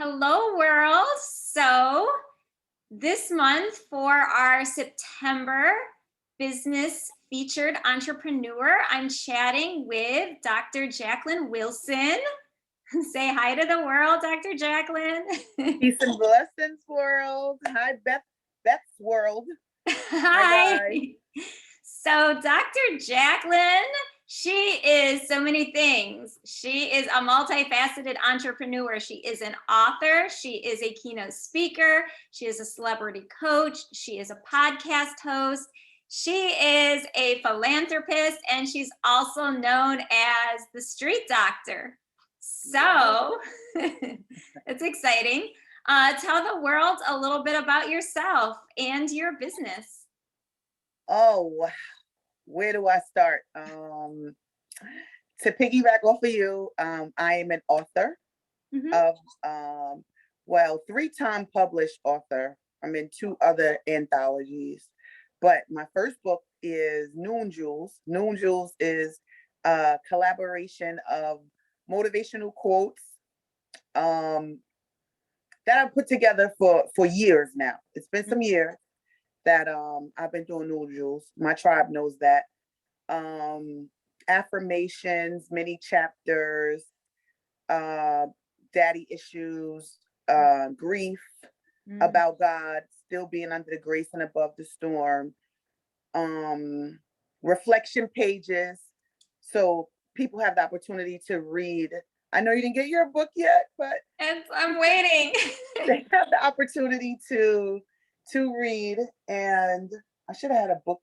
Hello, world. So this month for our September business featured entrepreneur, I'm chatting with Dr. Jacquelyn Wilson. Say hi to the world, Dr. Jacquelyn. Peace and blessings, world. Hi, Beth's world. Hi. So Dr. Jacquelyn, she is so many things. She is a multifaceted entrepreneur. She is an author. She is a keynote speaker. She is a celebrity coach. She is a podcast host. She is a philanthropist, and she's also known as the street doctor. So it's exciting. Tell the world a little bit about yourself and your business. Oh, where do I start? To piggyback off of you, I am an author of, 3-time published author. I'm in 2 other anthologies, but my first book is Noon Jewels. Noon Jewels is a collaboration of motivational quotes that I've put together for years now. It's been some years that I've been doing Noon Jewels. My tribe knows that. Affirmations, many chapters, daddy issues, grief, about God, still being under the grace and above the storm, reflection pages. So people have the opportunity to read. I know you didn't get your book yet, but I'm waiting. They have the opportunity to read, and I should have had a book.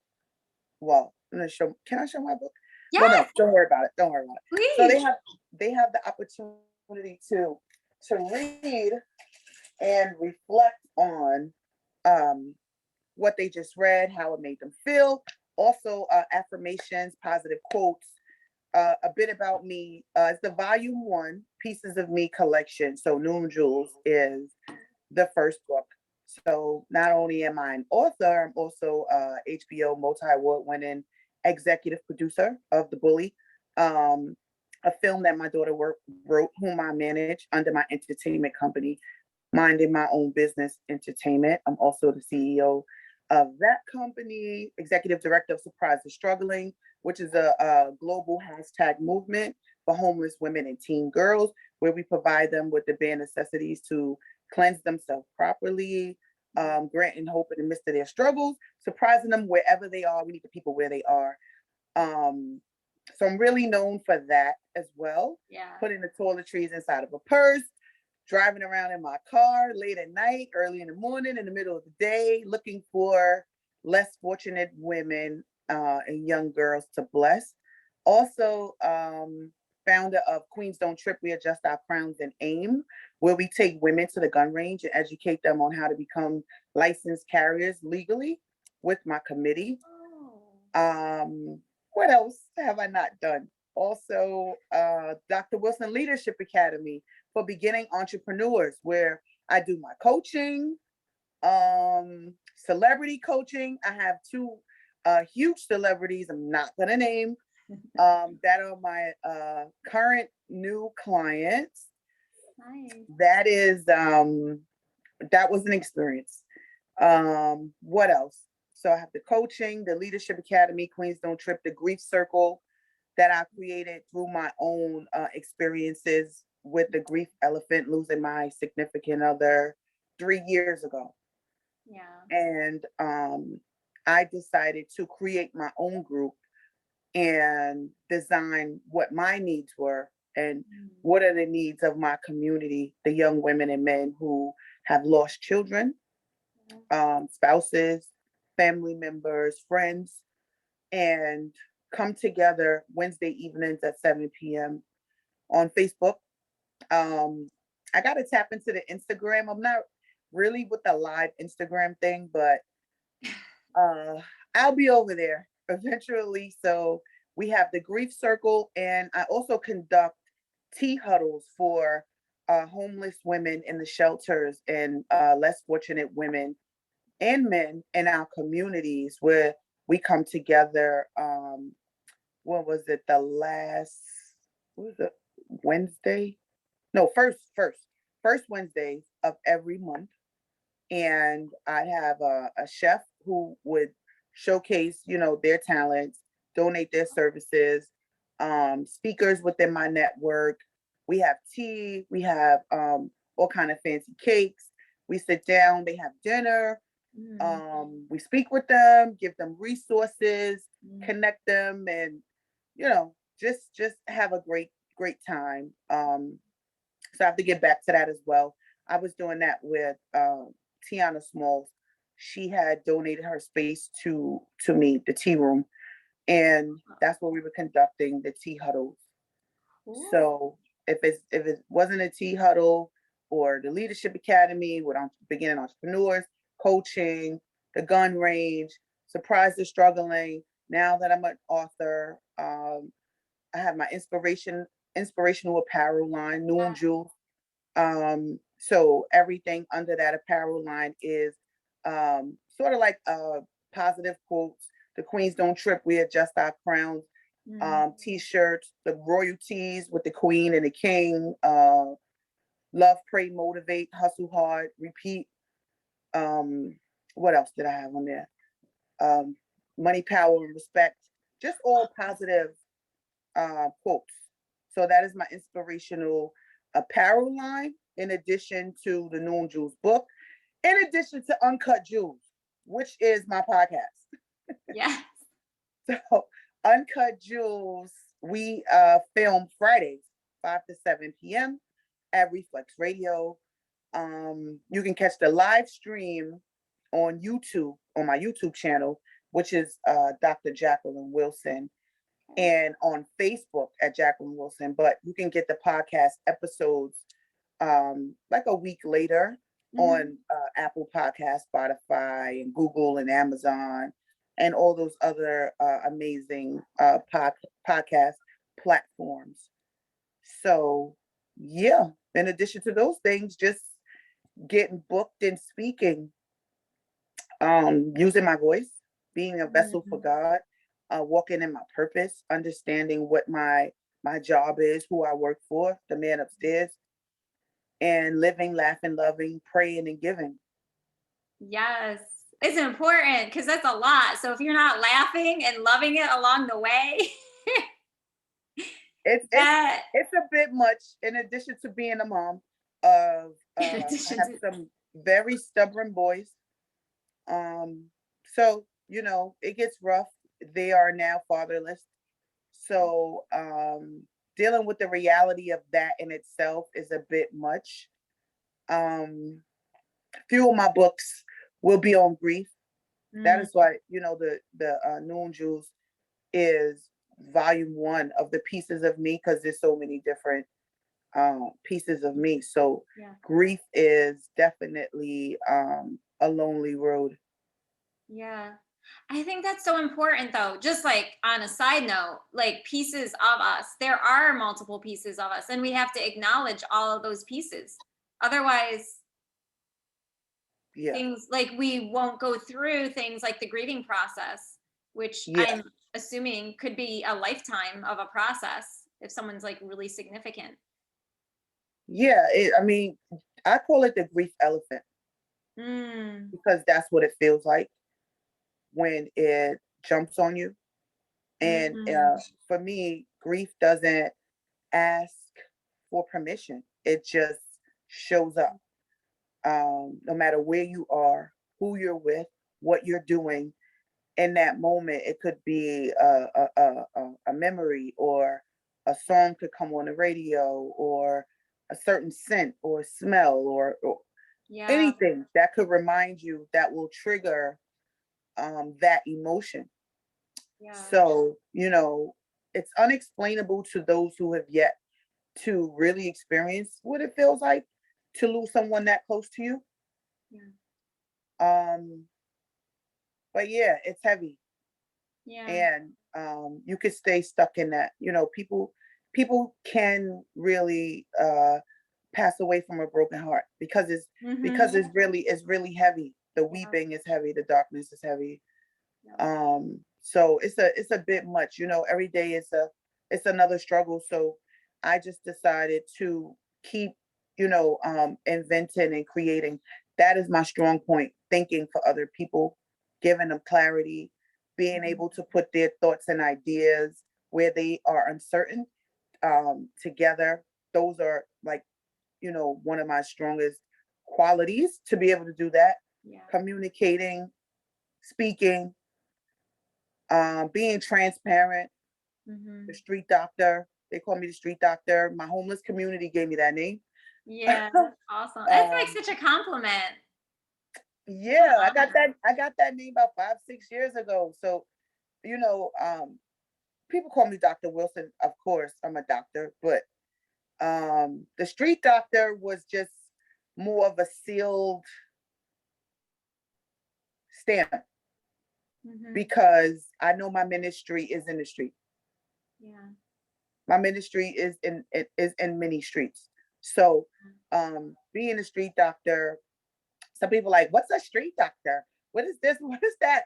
Well, I'm gonna show. Can I show my book? Yes. Well, no, don't worry about it. Don't worry about it. Please. So they have the opportunity to read and reflect on what they just read, how it made them feel. Also, affirmations, positive quotes. A bit about me. It's the volume 1 Pieces of Me collection. So Noon Jewels is the first book. So not only am I an author, I'm also HBO multi-award winning executive producer of The Bully, a film that my daughter wrote, whom I manage under my entertainment company, Mynding My Own Business Entertainment. I'm also the CEO of that company, executive director of Surprise the Struggling, which is a global hashtag movement for homeless women and teen girls, where we provide them with the bare necessities to cleanse themselves properly, granting hope in the midst of their struggles, surprising them wherever they are. We need the people where they are. So I'm really known for that as well. Yeah. Putting the toiletries inside of a purse, driving around in my car late at night, early in the morning, in the middle of the day, looking for less fortunate women and young girls to bless. Also, founder of Queens Don't Trip, We Adjust Our Crowns and Aim, where we take women to the gun range and educate them on how to become licensed carriers legally with my committee. What else have I not done? Also, Dr. Wilson Leadership Academy for beginning entrepreneurs, where I do my coaching, celebrity coaching. I have 2 huge celebrities I'm not going to name that are my current new clients. Nice. That is that was an experience. What else? So I have the coaching, the Leadership Academy, Queens Don't Trip, the Grief Circle that I created through my own experiences with the grief elephant, losing my significant other 3 years ago. Yeah. And I decided to create my own group and design what my needs were and what are the needs of my community, the young women and men who have lost children, spouses, family members, friends, and come together Wednesday evenings at 7 p.m. on Facebook. I got to tap into the Instagram. I'm not really with the live Instagram thing, but I'll be over there eventually. So we have the Grief Circle, and I also conduct tea huddles for homeless women in the shelters and less fortunate women and men in our communities, where we come together. What was it? The last, what was it? Wednesday? No, first first Wednesdays of every month. And I'd have a chef who would showcase, their talents, donate their services, speakers within my network. We have tea, we have all kind of fancy cakes. We sit down, they have dinner. We speak with them, give them resources, connect them, and just have a great time. So I have to get back to that as well. I was doing that with Tiana Smalls. She had donated her space to me, the tea room, and that's where we were conducting the tea huddles. Ooh. So if it wasn't a tea huddle or the Leadership Academy with beginning entrepreneurs, coaching, the gun range, Surprise the Struggling. Now that I'm an author, I have my inspirational apparel line, Noon Jewels. So everything under that apparel line is sort of like positive quotes. The queens don't trip, we adjust our crowns. T-shirts, the royalties with the queen and the king. Love, pray, motivate, hustle hard, repeat. What else did I have on there? Money, power, and respect. Just all positive quotes. So that is my inspirational apparel line, in addition to the Noon Jewels book, in addition to Uncut Jewels, which is my podcast. Yes. So Uncut Jewels, we film Fridays, 5 to 7 p.m. at Reflex Radio. You can catch the live stream on YouTube, on my YouTube channel, which is Dr. Jacquelyn Wilson, and on Facebook at Jacqueline Wilson. But you can get the podcast episodes like a week later on Apple Podcasts, Spotify, and Google, and Amazon, and all those other amazing podcast platforms. So, yeah, in addition to those things, just getting booked and speaking, using my voice, being a vessel for God, walking in my purpose, understanding what my job is, who I work for, the man upstairs, and living, laughing, loving, praying, and giving. Yes. It's important because that's a lot. So if you're not laughing and loving it along the way, it's a bit much. In addition to being a mom, I have some very stubborn boys. So it gets rough. They are now fatherless. So dealing with the reality of that in itself is a bit much. Few of my books will be on grief. That is why, the Noon Jewels is volume 1 of the pieces of me, because there's so many different pieces of me. So grief is definitely a lonely road. Yeah. I think that's so important though. Just like on a side note, like pieces of us, there are multiple pieces of us, and we have to acknowledge all of those pieces. Otherwise, things like we won't go through things like the grieving process, which I'm assuming could be a lifetime of a process if someone's like really significant. Yeah, I call it the grief elephant because that's what it feels like when it jumps on you. And for me, grief doesn't ask for permission. It just shows up. No matter where you are, who you're with, what you're doing in that moment. It could be a memory, or a song could come on the radio, or a certain scent or smell, or anything that could remind you, that will trigger that emotion. So, it's unexplainable to those who have yet to really experience what it feels like to lose someone that close to you. But yeah, it's heavy. And you could stay stuck in that. People can really pass away from a broken heart because it's really heavy. The weeping is heavy, the darkness is heavy. So it's a bit much. Every day it's another struggle. So I just decided to keep inventing and creating. That is my strong point. Thinking for other people, giving them clarity, being able to put their thoughts and ideas where they are uncertain together. Those are like, one of my strongest qualities, to be able to do that. Yeah. Communicating, speaking, being transparent. The street doctor. They call me the street doctor. My homeless community gave me that name. Yeah, that's awesome. That's like such a compliment. Yeah, I got that name about 5-6 years ago. So, people call me Dr. Wilson. Of course, I'm a doctor, but the street doctor was just more of a sealed stamp, because I know my ministry is in the street. Yeah. My ministry is in many streets. So being a street doctor, some people like, what's a street doctor? What is this? What is that?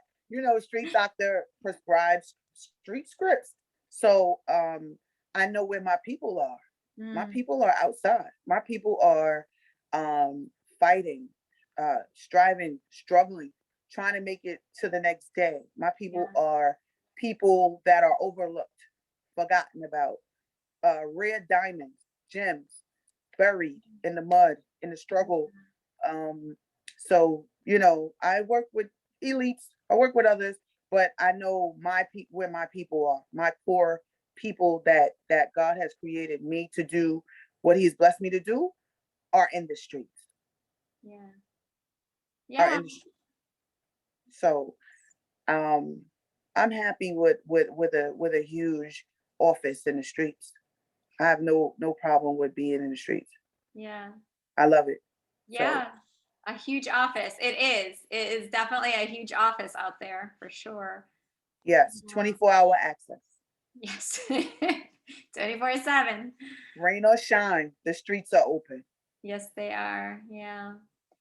Street doctor prescribes street scripts. So I know where my people are. My people are outside. My people are fighting, striving, struggling, trying to make it to the next day. My people are people that are overlooked, forgotten about, rare diamonds, gems, buried in the mud, in the struggle. So, I work with elites, I work with others, but I know where my people are, my core people that God has created me to do what He's blessed me to do are in the streets. Yeah. Are Yeah. in the streets. So I'm happy with a huge office in the streets. I have no problem with being in the streets. Yeah. I love it. Yeah. A huge office. It is. It is definitely a huge office out there for sure. Yes, 24-hour access. Yes. 24/7. Rain or shine, the streets are open. Yes, they are. Yeah.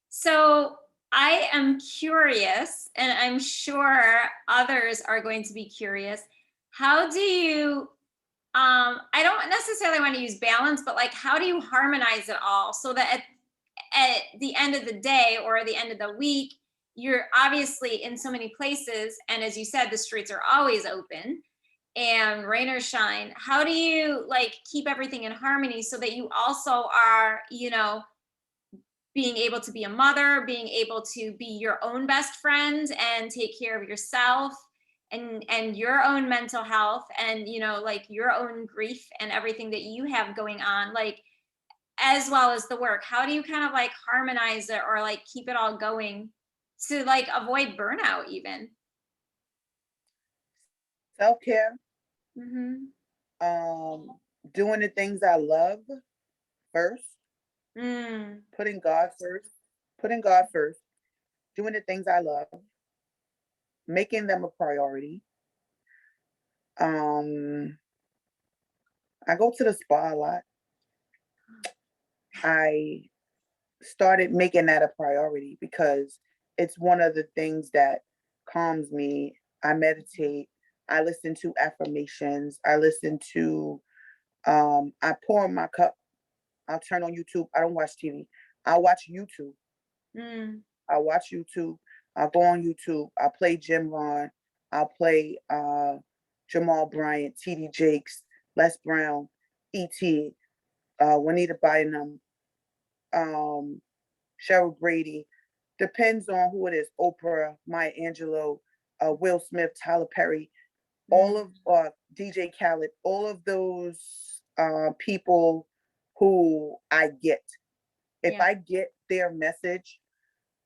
So I am curious, and I'm sure others are going to be curious. How do you, I don't necessarily want to use balance, but like, how do you harmonize it all so that at the end of the day or the end of the week, you're obviously in so many places. And as you said, the streets are always open and rain or shine. How do you like keep everything in harmony so that you also are, being able to be a mother, being able to be your own best friend and take care of yourself and your own mental health and, like your own grief and everything that you have going on, like, as well as the work? How do you kind of like harmonize it or like keep it all going to like avoid burnout even? Self-care, Mm-hmm. doing the things I love first, Mm. putting God first, doing the things I love, making them a priority. I go to the spa a lot. I started making that a priority because it's one of the things that calms me. I meditate. I listen to affirmations. I listen to, I pour in my cup. I'll turn on YouTube. I don't watch TV. I watch YouTube. Mm. I watch YouTube. I'll go on YouTube. I'll play Jim Ron. I'll play Jamal Bryant, TD Jakes, Les Brown, E.T., Juanita Bynum, Cheryl Brady. Depends on who it is. Oprah, Maya Angelou, Will Smith, Tyler Perry, all of DJ Khaled, all of those people who I get. If I get their message,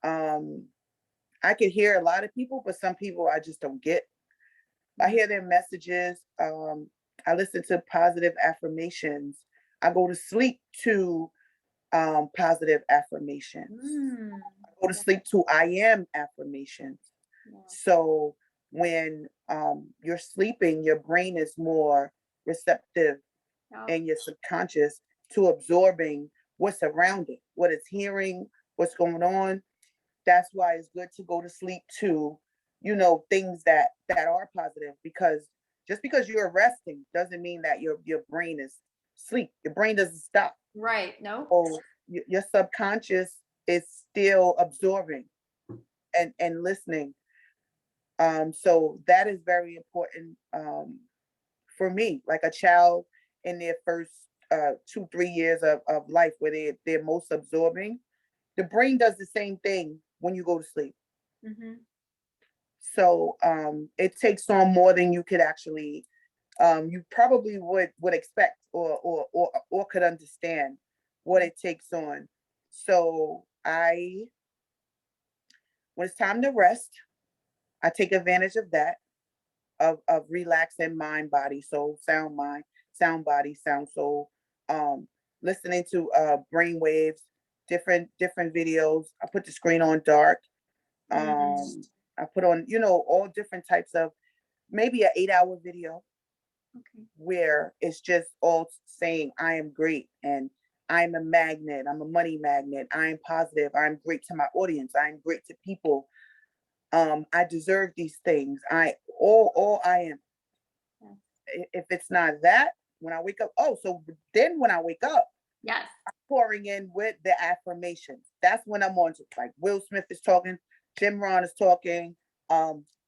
I could hear a lot of people, but some people I just don't get. I hear their messages. I listen to positive affirmations. I go to sleep to positive affirmations. I go to sleep to I am affirmations. So when you're sleeping, your brain is more receptive and your subconscious to absorbing what's around it, what it's hearing, what's going on. That's why it's good to go to sleep to, things that are positive, because just because you're resting doesn't mean that your brain is asleep. Your brain doesn't stop. Right. No. So your subconscious is still absorbing and listening. So that is very important for me, like a child in their first 2-3 years of life, where they're most absorbing. The brain does the same thing when you go to sleep. Mm-hmm. So it takes on more than you could actually, you probably would expect or could understand what it takes on. So when it's time to rest, I take advantage of that, of relaxing mind, body, soul, sound mind, sound body, sound soul, listening to brain waves, different videos. I put the screen on dark. I put on, all different types of, maybe an 8-hour video, Okay. where it's just all saying, I am great, and I'm a magnet, I'm a money magnet, I am positive, I'm great to my audience, I'm great to people. I deserve these things. All I am. If it's not that, when I wake up, so then when I wake up, Yes. I'm pouring in with the affirmations. That's when I'm on to, like, Will Smith is talking, Jim Rohn is talking,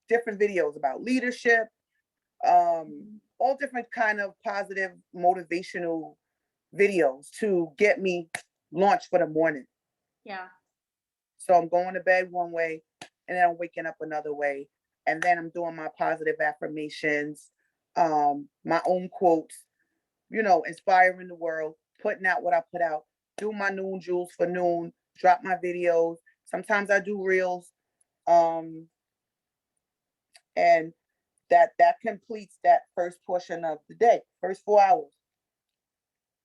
different videos about leadership, all different kind of positive motivational videos to get me launched for the morning. Yeah. So I'm going to bed one way, and then I'm waking up another way, and then I'm doing my positive affirmations, my own quotes, inspiring the world, putting out what I put out, do my noon jewels for noon, drop my videos. Sometimes I do reels, and that completes that first portion of the day, first 4 hours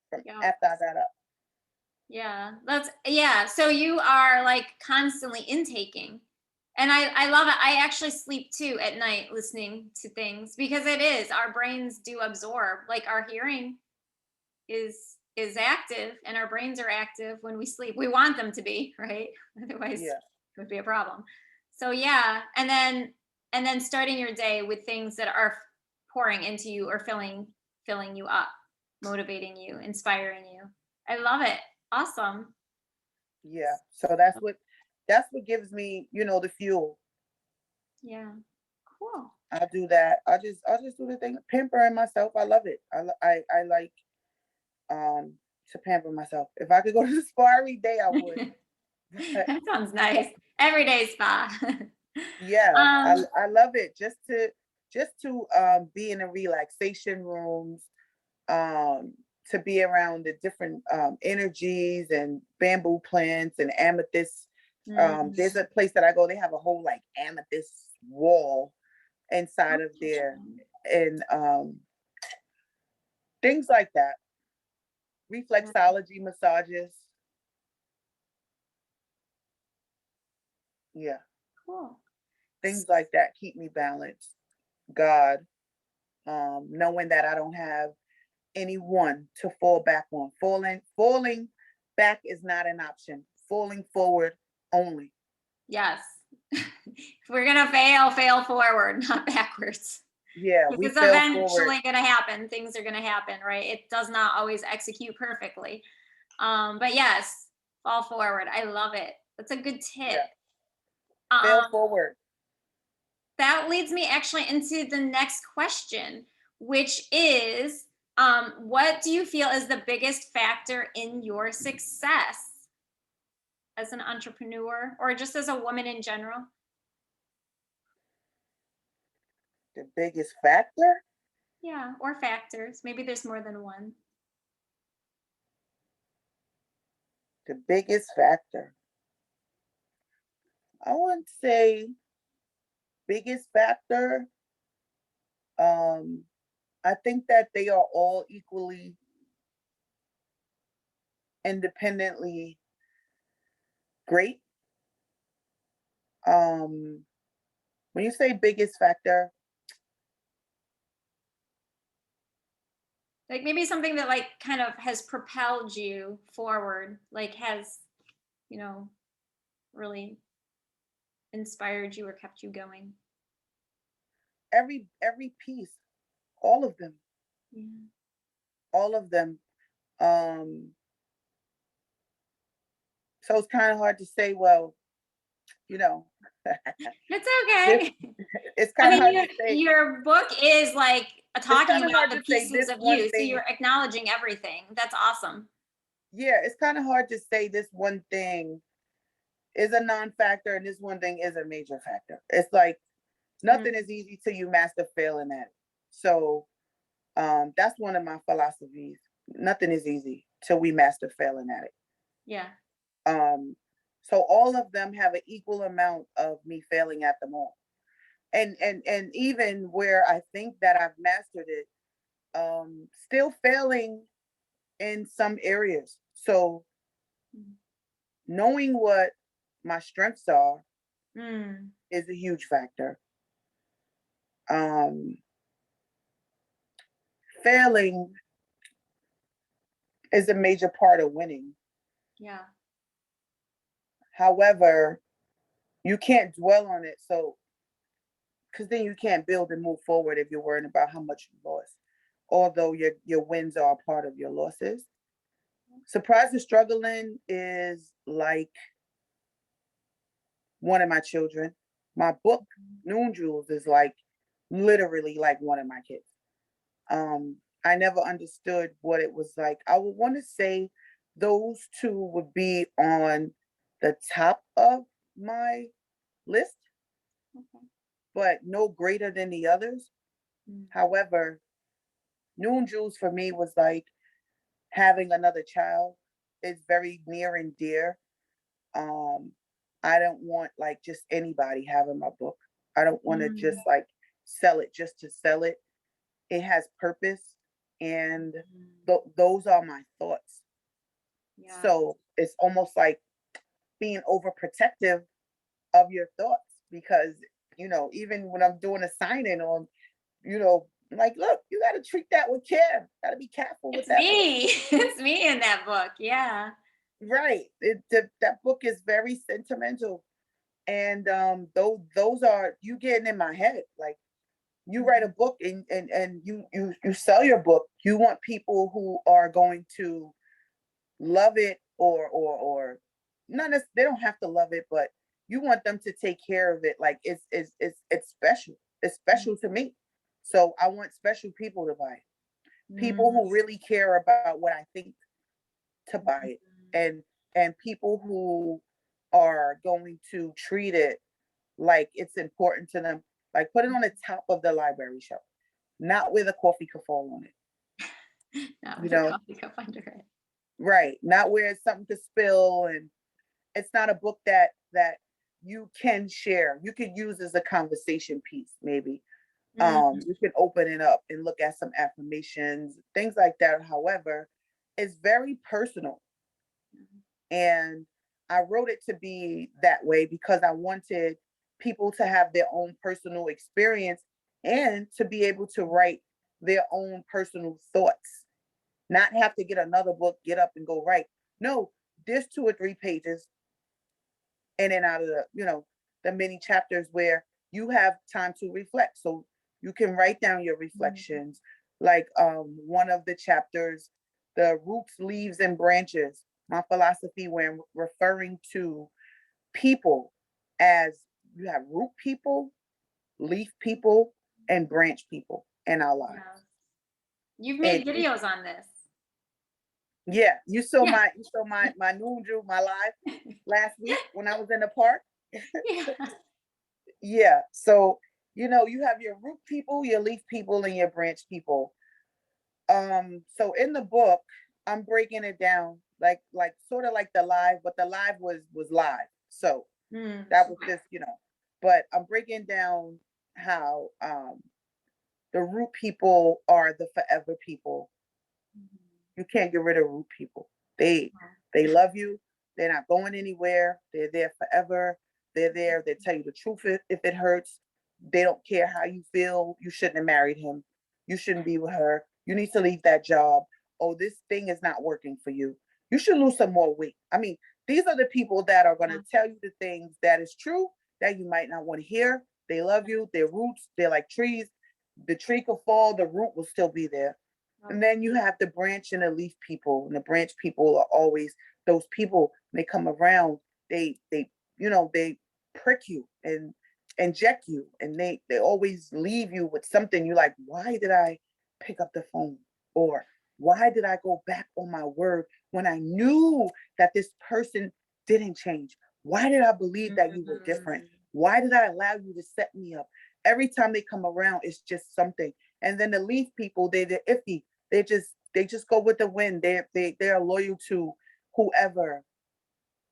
from Yeah. after I got up. Yeah. So you are like constantly intaking. And I love it. I actually sleep too at night listening to things, because it is, our brains do absorb. Like, our hearing is active, and our brains are active when we sleep. We want them to be, right? Otherwise Yeah. it would be a problem. So yeah, and then starting your day with things that are pouring into you, or filling you up, motivating you, inspiring you. I love it. Awesome. Yeah. So that's what gives me, the fuel. Yeah. Cool. I do that. I just do the thing, pampering myself. I love it. I like to pamper myself. If I could go to the spa every day, I would. But That sounds nice. Everyday spa. yeah, um, I love it. Just to be in the relaxation rooms, um, to be around the different energies and bamboo plants and amethyst. There's a place that I go, they have a whole, like, amethyst wall inside of there, and things like that. Reflexology massages. Yeah, cool. things like that keep me balanced. God, knowing that I don't have anyone to fall back on. Falling back is not an option. Falling forward only. Yes. If we're gonna fail forward, not backwards. Yeah, we It's fail forward. eventually gonna happen. Things are gonna happen, right? It does not always execute perfectly. But yes, fall forward. I love it. That's a good tip. Yeah, fail Um, forward. that leads me actually into the next question, which is, what do you feel is the biggest factor in your success as an entrepreneur, or just as a woman in general? The biggest factor? Yeah, or factors. Maybe there's more than one. The biggest factor. I wouldn't say biggest factor. Um, I think that they are all equally independently great. Um, when you say biggest factor, Like, maybe something that like kind of has propelled you forward, like has, you know, really inspired you or kept you going. every piece, all of them, Yeah. all of them. Um, So it's kind of hard to say, well, you know, It's this, okay. it's I kind of mean, hard to say, your book is like it's talking kind of about hard the to say pieces this of one you. So thing. you're acknowledging everything. That's awesome. Yeah, it's kind of hard to say this one thing is a non-factor and this one thing is a major factor. It's like nothing is easy till you master failing at it. So that's one of my philosophies. Nothing is easy till we master failing at it. Yeah. So all of them have an equal amount of me failing at them all. And even where I think that I've mastered it, still failing in some areas. So knowing what my strengths are is a huge factor. Failing is a major part of winning. Yeah. However, you can't dwell on it. So, because then you can't build and move forward if you're worrying about how much you lost. Although your wins are a part of your losses. Surprise and struggling is like one of my children. My book, Noon Jewels, is like literally like one of my kids. I never understood what it was like. I would want to say those two would be on the top of my list, but no greater than the others. However, Noon Jewels for me was like having another child. It's very near and dear. I don't want like just anybody having my book. I don't want to just like sell it just to sell it. It has purpose, and those are my thoughts. Yeah. So it's almost like being overprotective of your thoughts because, even when I'm doing a signing on, like, look, you got to treat that with care. Got to be careful with It's that book. me. It's me in that book. Yeah. Right. That book is very sentimental. And those are you getting in my head. Like you write a book and you sell your book. You want people who are going to love it or none of they don't have to love it, but you want them to take care of it. Like it's special. It's special to me. So I want special people to buy it. People who really care about what I think to buy it. And people who are going to treat it like it's important to them. Like put it on the top of the library shelf, not where the coffee could fall on it. Not You with a know, coffee cup under it. right? Not where something could spill, and it's not a book that you can share. You could use as a conversation piece, maybe. You can open it up and look at some affirmations, things like that. However, it's very personal. And I wrote it to be that way because I wanted people to have their own personal experience and to be able to write their own personal thoughts, not have to get another book, get up and go write. No, there's 2 or 3 pages in and out of the many chapters where you have time to reflect. So you can write down your reflections. Like one of the chapters, the roots, leaves, and branches. My philosophy when referring to people as you have root people, leaf people, and branch people in our lives. Yeah. You've And made videos on this. yeah, you saw Yeah. my noon drew my live last week when I was in the park. Yeah. Yeah. So, you have your root people, your leaf people, and your branch people. So in the book, I'm breaking it down like sort of like the live, but the live was live. So that was just, but I'm breaking down how the root people are the forever people. You can't get rid of root people. They love you. They're not going anywhere. They're there forever. They're there. They tell you the truth if it hurts. They don't care how you feel. You shouldn't have married him. You shouldn't be with her. You need to leave that job. Oh, this thing is not working for you. You should lose some more weight. I mean, these are the people that are going to tell you the things that is true that you might not want to hear. They love you. Their roots, they're like trees. The tree could fall, the root will still be there. And then you have the branch and the leaf people, and the branch people are always those people, they come around, they they prick you and inject you, and they always leave you with something. You're like, why did I pick up the phone? Or why did I go back on my word when I knew that this person didn't change? Why did I believe that you were different? Why did I allow you to set me up? Every time they come around, it's just something. And then the leaf people, they're iffy. They just go with the wind. They are loyal to whoever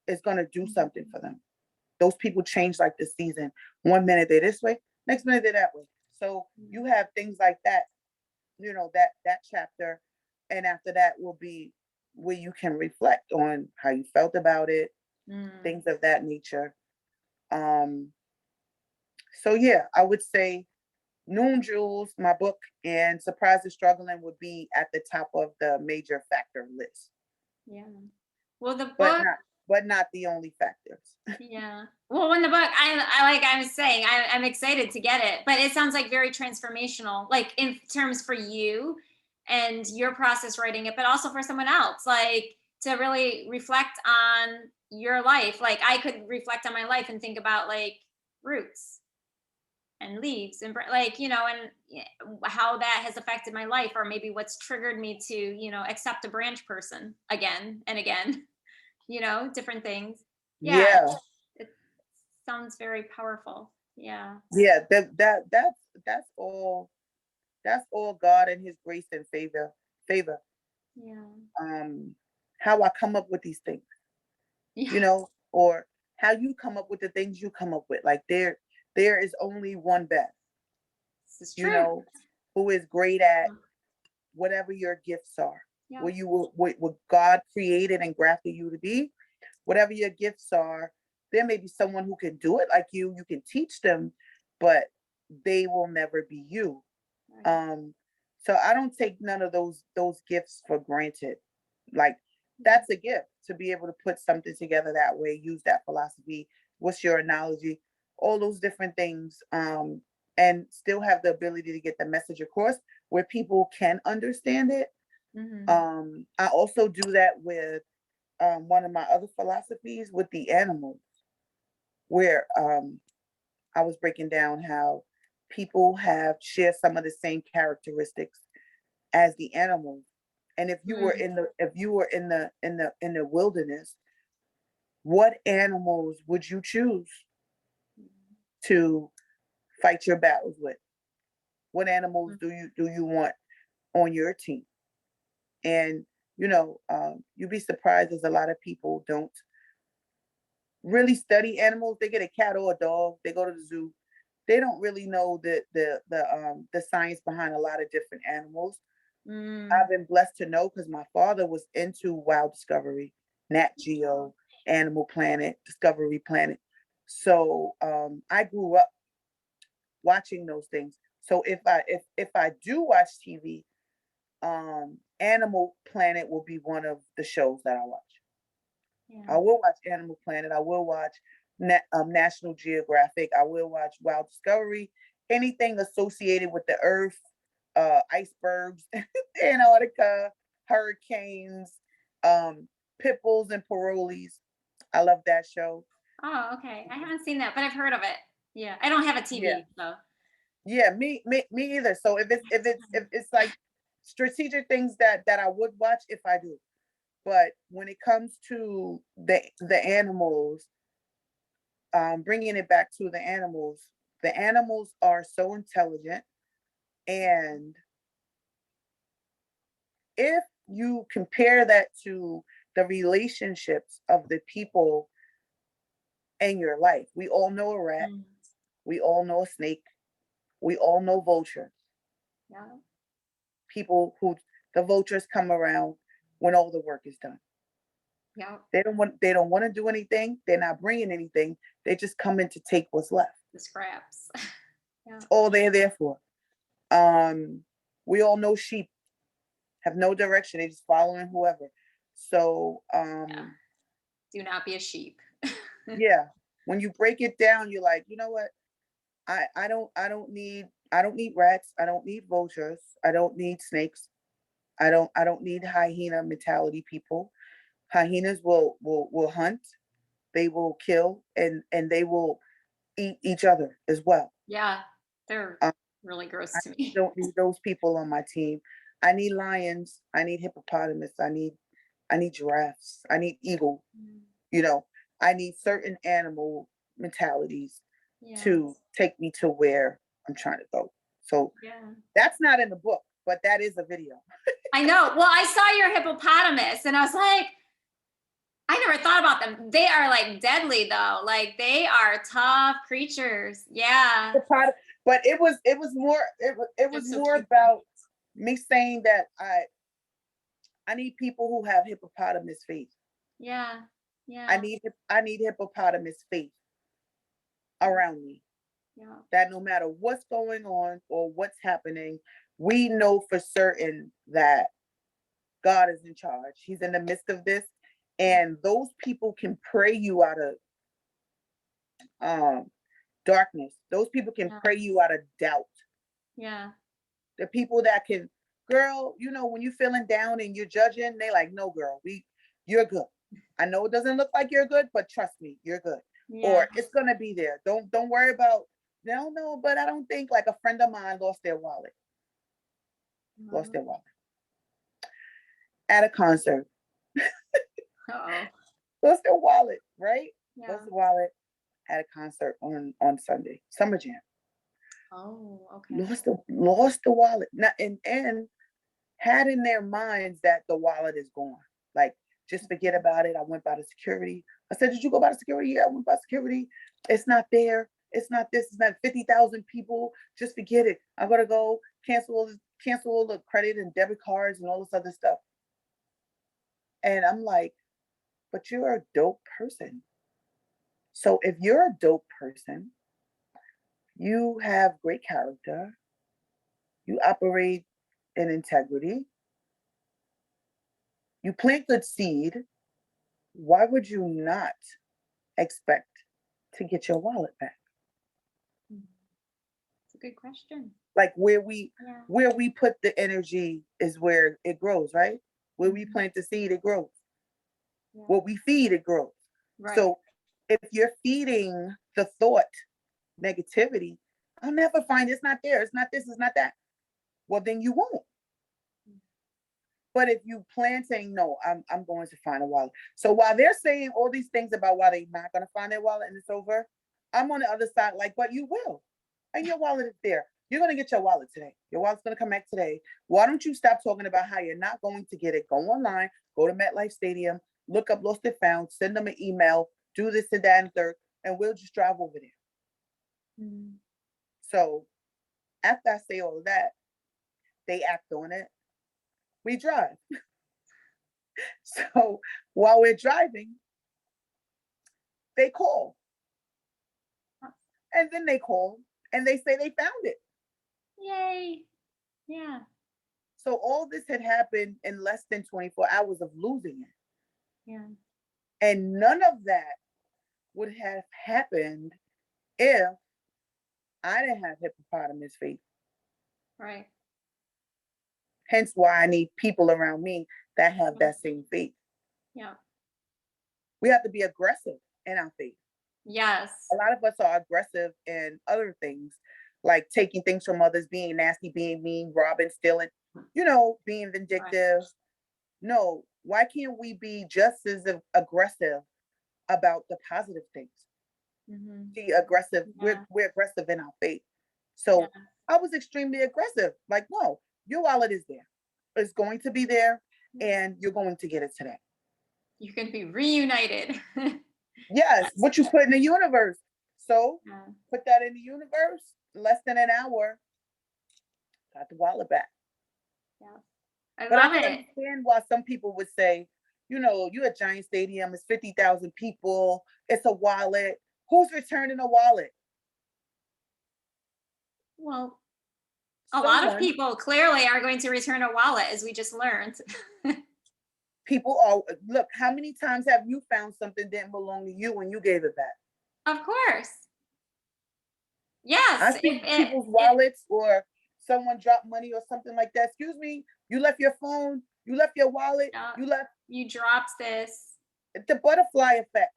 is gonna do something for them. Those people change like the season. One minute they're this way, next minute they're that way. So you have things like that, that chapter. And after that will be where you can reflect on how you felt about it, things of that nature. So yeah, I would say Noon Jewels, my book, and Surprise and Struggling would be at the top of the major factor list. Yeah. Well, the But book, not the only factors. yeah. Well, when the book, I like I was saying, I'm excited to get it, but it sounds like very transformational, like in terms for you and your process writing it, but also for someone else, like to really reflect on your life. Like I could reflect on my life and think about like roots and leaves and like, and how that has affected my life, or maybe what's triggered me to, accept a branch person again and again, different things. Yeah. Yeah. It sounds very powerful. Yeah. Yeah, that's all God and his grace and favor. Yeah. How I come up with these things, Yeah. or how you come up with the things you come up with. Like there is only one Beth, This is true. who is great at whatever your gifts are. Yeah. What God created and grafted you to be, whatever your gifts are. There may be someone who can do it like you can teach them, but they will never be you. Right. So I don't take none of those gifts for granted. Like that's a gift to be able to put something together that way, use that philosophy. What's your analogy? All those different things, and still have the ability to get the message across where people can understand it. I also do that with one of my other philosophies with the animals, where I was breaking down how people have share some of the same characteristics as the animals. And if you were in the wilderness, what animals would you choose to fight your battles with? What animals do you want on your team? And you'd be surprised, there's a lot of people don't really study animals. They get a cat or a dog, they go to the zoo. They don't really know the science behind a lot of different animals. I've been blessed to know because my father was into wild discovery, Nat Geo, Animal Planet, Discovery Planet. So I grew up watching those things. So if I do watch TV, Animal Planet will be one of the shows that I watch. Yeah. I will watch Animal Planet. I will watch National Geographic. I will watch Wild Discovery. Anything associated with the Earth, icebergs, Antarctica, hurricanes, pit bulls and parolees. I love that show. Oh, okay. I haven't seen that, but I've heard of it. Yeah. I don't have a Yeah, TV, so. yeah, me either. So if it's like strategic things that I would watch if I do, but when it comes to the animals, bringing it back to the animals are so intelligent, and if you compare that to the relationships of the people in your life, we all know a rat, we all know a snake, we all know vultures. Yeah. People who the vultures come around when all the work is done. Yeah. They don't want to do anything. They're not bringing anything. They just come in to take what's left. The scraps. Yeah. It's all they're there for. We all know sheep have no direction. They just following whoever. So Yeah. Do not be a sheep. yeah, when you break it down, you're like, you know what? I don't need rats. I don't need vultures. I don't need snakes. I don't need hyena mentality people. Hyenas will hunt, they will kill, and they will eat each other as well. Yeah, they're Um, really gross I to me. don't need those people on my team. I need lions. I need hippopotamus. I need giraffes. I need eagle. You know, I need certain animal mentalities Yeah. to take me to where I'm trying to go. So Yeah. that's not in the book, but that is a video. I know. Well, I saw your hippopotamus and I was like, I never thought about them. They are like deadly though. Like they are tough creatures. Yeah. But it was more That's so more cute. about me saying that I need people who have hippopotamus faith. Yeah. Yeah. I need hippopotamus faith around me. Yeah. That no matter what's going on or what's happening, we know for certain that God is in charge. He's in the midst of this. And those people can pray you out of darkness. Those people can pray you out of doubt. Yeah. The people that can, girl, you know, when you're feeling down and you're judging, they like, no, girl, you're good. I know it doesn't look like you're good, but trust me, you're good. Yeah. Or it's gonna be there. Don't worry about, no, but I don't think, like a friend of mine lost their wallet. Lost their wallet. At a concert. Uh-oh. Lost their wallet, right? Yeah. Lost the wallet at a concert on Sunday, Summer Jam. Oh, okay. Lost the wallet. Now, and had in their minds that the wallet is gone. Like, just forget about it. I went by the security. I said, did you go by the security? Yeah, I went by security. It's not there. It's not this. It's not 50,000 people. Just forget it. I'm gonna go cancel all the credit and debit cards and all this other stuff. And I'm like, but you're a dope person. So if you're a dope person, you have great character, you operate in integrity, you plant good seed, why would you not expect to get your wallet back? It's a good question. Like where we put the energy is where it grows, right? Where we plant the seed, it grows. Yeah. What we feed, it grows. Right. So if you're feeding the thought negativity, I'll never find it's not there, it's not this, it's not that. Well, then you won't. But if you plan saying, no, I'm going to find a wallet. So while they're saying all these things about why they're not going to find their wallet and it's over, I'm on the other side, like, but you will. And your wallet is there. You're going to get your wallet today. Your wallet's going to come back today. Why don't you stop talking about how you're not going to get it? Go online, go to MetLife Stadium, look up Lost and Found, send them an email, do this and that and third, and we'll just drive over there. Mm-hmm. So after I say all of that, they act on it. We drive. So while we're driving, they call. And then they call and they say they found it. Yay. Yeah. So all this had happened in less than 24 hours of losing it. Yeah. And none of that would have happened if I didn't have hippopotamus faith. Right. Hence why I need people around me that have that same faith. Yeah. We have to be aggressive in our faith. Yes. A lot of us are aggressive in other things, like taking things from others, being nasty, being mean, robbing, stealing, being vindictive. Right. No, why can't we be just as aggressive about the positive things? Mm-hmm. Be aggressive. Yeah. We're aggressive in our faith. So I was extremely aggressive. Like, no, your wallet is there. It's going to be there, and you're going to get it today. You can be reunited. Yes, what you put in the universe. So put that in the universe, less than an hour, got the wallet back. Yeah. I love it. Understand why some people would say, you at Giant Stadium, it's 50,000 people, it's a wallet. Who's returning a wallet? Well, a lot of people clearly are going to return a wallet, as we just learned. People are, look, how many times have you found something didn't belong to you when you gave it back? Of course. Yes. I see people's wallets or someone dropped money or something like that. Excuse me, you left your phone, you left your wallet, you left You dropped this. The butterfly effect.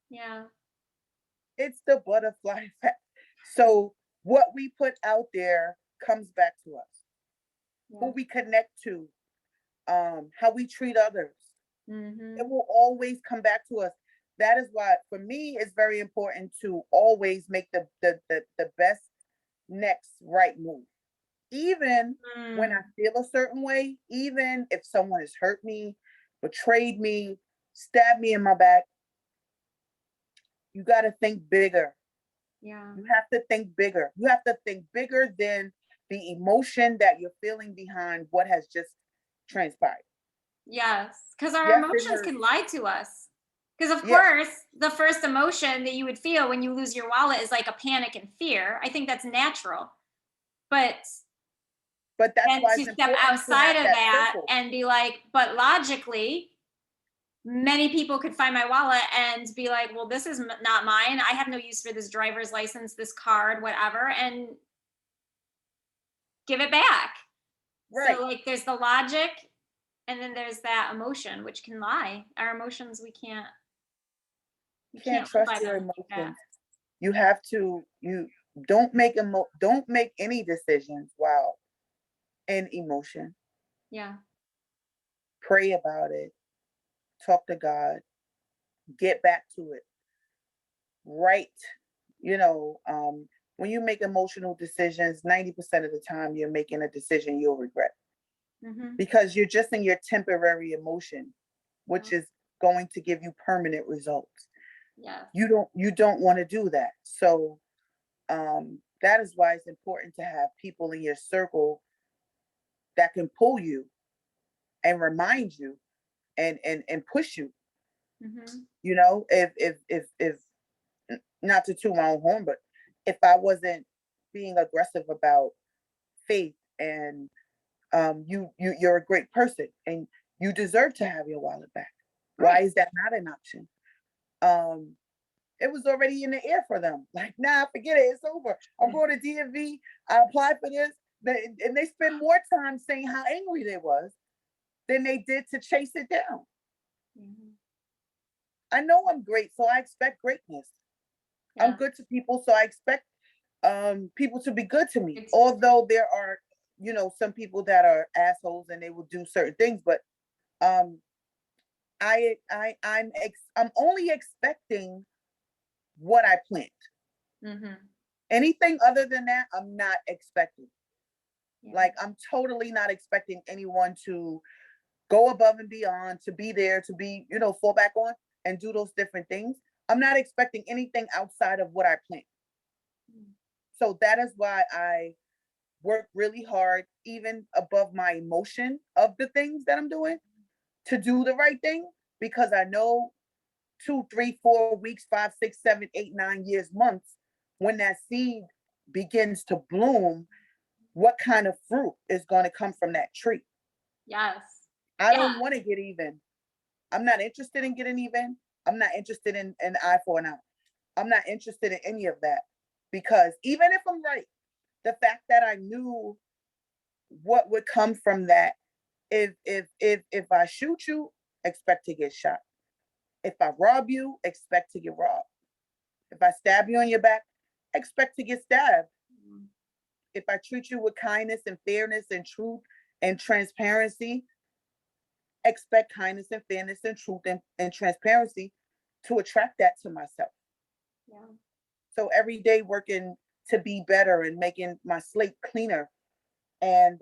Yeah. It's the butterfly effect. So what we put out there comes back to us. Yeah. Who we connect to, how we treat others. Mm-hmm. It will always come back to us. That is why, for me, it's very important to always make the best next right move. Even when I feel a certain way, even if someone has hurt me, betrayed me, stabbed me in my back, you got to think bigger. Yeah. You have to think bigger. You have to think bigger than the emotion that you're feeling behind what has just transpired. Yes, because our Yes, it emotions hurts. can lie to us. Because of Yes. course, the first emotion that you would feel when you lose your wallet is like a panic and fear. I think that's natural. But But that's then why to it's step important to outside have of that that circle. and be like, but logically, many people could find my wallet and be like, well, this is not mine. I have no use for this driver's license, this card, whatever, and give it back. Right. So like there's the logic and then there's that emotion, which can lie. Our emotions, we can't Can't live trust by your them like that. emotions. You have to, you don't make any decisions while in emotion. Yeah. Pray about it. Talk to God. Get back to it. Right. You know, when you make emotional decisions, 90% of the time you're making a decision you'll regret. Mm-hmm. Because you're just in your temporary emotion, which is going to give you permanent results. Yeah. You don't want to do that. So that is why it's important to have people in your circle that can pull you and remind you and push you. Mm-hmm. You know, if not to toot my own horn, but if I wasn't being aggressive about faith and you're a great person and you deserve to have your wallet back. Right. Why is that not an option? It was already in the air for them. Like, nah, forget it. It's over. I'm going to DMV. I applied for this. And they spend more time saying how angry they was than they did to chase it down. Mm-hmm. I know I'm great, so I expect greatness. Yeah. I'm good to people, so I expect people to be good to me. Although there are, some people that are assholes and they will do certain things, but um, I'm only expecting what I plant. Mm-hmm. Anything other than that, I'm not expecting. Yeah. Like, I'm totally not expecting anyone to go above and beyond, to be there, to be, fall back on and do those different things. I'm not expecting anything outside of what I plant. So that is why I work really hard, even above my emotion of the things that I'm doing, to do the right thing, because I know 2, 3, 4 weeks, 5, 6, 7, 8, 9 years, months, when that seed begins to bloom, what kind of fruit is going to come from that tree? Yes. I don't want to get even. I'm not interested in getting even. I'm not interested in an eye for an eye. I'm not interested in any of that, because even if I'm right, the fact that I knew what would come from that, if I shoot you, expect to get shot. If I rob you, expect to get robbed. If I stab you on your back, expect to get stabbed. Mm-hmm. If I treat you with kindness and fairness and truth and transparency, expect kindness and fairness and truth and transparency to attract that to myself. Yeah. So every day working to be better and making my slate cleaner and